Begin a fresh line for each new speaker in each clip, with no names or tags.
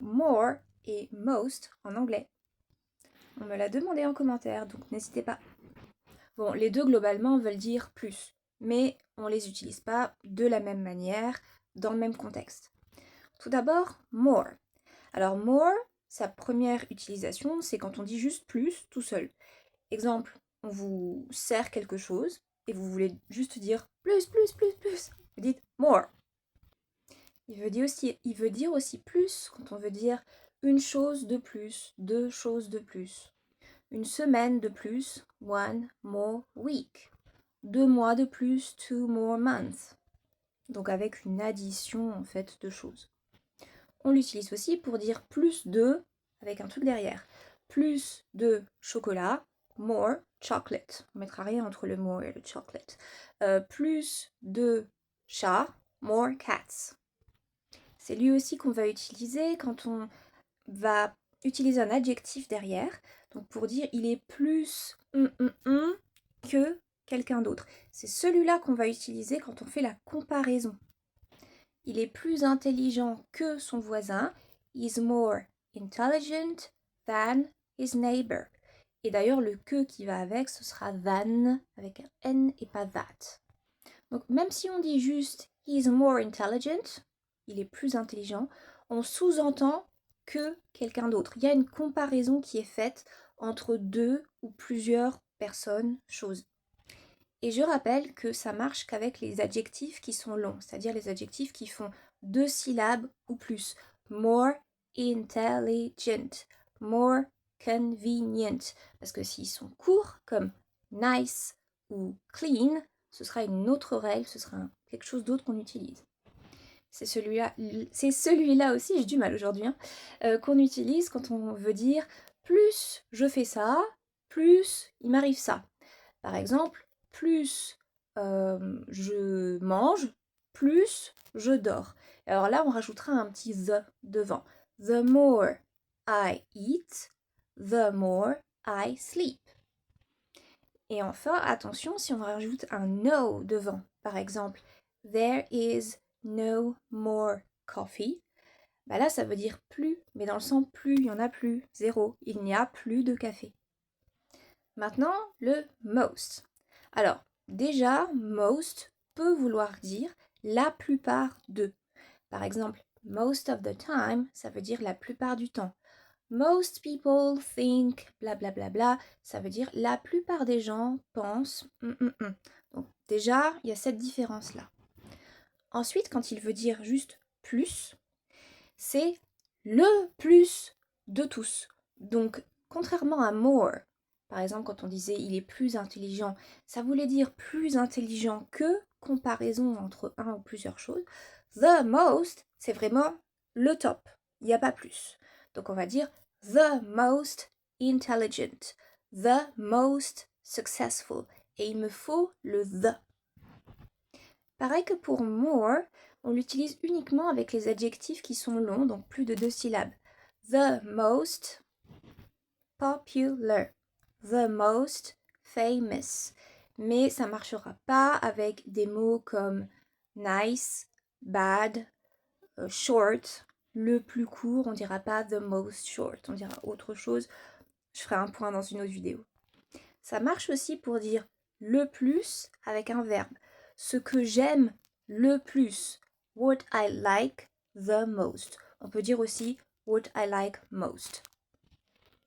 more et most en anglais? On me l'a demandé en commentaire, donc n'hésitez pas. Bon, les deux globalement veulent dire plus, mais on ne les utilise pas de la même manière, dans le même contexte. Tout d'abord, more. Alors more, sa première utilisation, c'est quand on dit juste plus tout seul. Exemple, on vous sert quelque chose et vous voulez juste dire plus, plus, plus, plus. Vous dites more. Il veut dire aussi plus quand on veut dire une chose de plus, deux choses de plus. Une semaine de plus, one more week. 2 mois de plus, 2 more months. Donc avec une addition en fait de choses. On l'utilise aussi pour dire plus de, avec un truc derrière. Plus de chocolat, more chocolate. On mettra rien entre le more et le chocolate. Plus de chats, more cats. C'est lui aussi qu'on va utiliser quand on va utiliser un adjectif derrière. Donc pour dire il est plus que quelqu'un d'autre. C'est celui-là qu'on va utiliser quand on fait la comparaison. Il est plus intelligent que son voisin. He's more intelligent than his neighbor. Et d'ailleurs, le que qui va avec, ce sera than, avec un N et pas that. Donc même si on dit juste he's more intelligent, il est plus intelligent, on sous-entend que quelqu'un d'autre. Il y a une comparaison qui est faite entre deux ou plusieurs personnes, choses. Et je rappelle que ça marche qu'avec les adjectifs qui sont longs, c'est-à-dire les adjectifs qui font 2 syllabes ou plus. More intelligent, more convenient. Parce que s'ils sont courts, comme nice ou clean, ce sera une autre règle, ce sera quelque chose d'autre qu'on utilise. C'est celui-là aussi, j'ai du mal aujourd'hui, qu'on utilise quand on veut dire plus je fais ça, plus il m'arrive ça. Par exemple, plus je mange, plus je dors. Alors là, on rajoutera un petit the devant. The more I eat, the more I sleep. Et enfin, attention, si on rajoute un no devant, par exemple, there is no more coffee, bah là, ça veut dire plus, mais dans le sens plus, il n'y en a plus, zéro, il n'y a plus de café. Maintenant, le most. Alors, déjà, most peut vouloir dire la plupart de. Par exemple, most of the time, ça veut dire la plupart du temps. Most people think bla bla bla bla, ça veut dire la plupart des gens pensent. Donc déjà, il y a cette différence-là. Ensuite, quand il veut dire juste plus, c'est le plus de tous. Donc, contrairement à more, par exemple, quand on disait il est plus intelligent, ça voulait dire plus intelligent que, comparaison entre un ou plusieurs choses. The most, c'est vraiment le top. Il n'y a pas plus. Donc on va dire the most intelligent, the most successful. Et il me faut le the. Pareil que pour more, on l'utilise uniquement avec les adjectifs qui sont longs, donc plus de 2 syllabes. The most popular, the most famous. Mais ça ne marchera pas avec des mots comme nice, bad, short, le plus court. On ne dira pas the most short, on dira autre chose. Je ferai un point dans une autre vidéo. Ça marche aussi pour dire le plus avec un verbe. Ce que j'aime le plus. What I like the most. On peut dire aussi what I like most.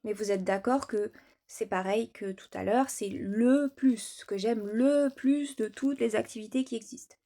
Mais vous êtes d'accord que c'est pareil que tout à l'heure, c'est le plus, ce que j'aime le plus de toutes les activités qui existent.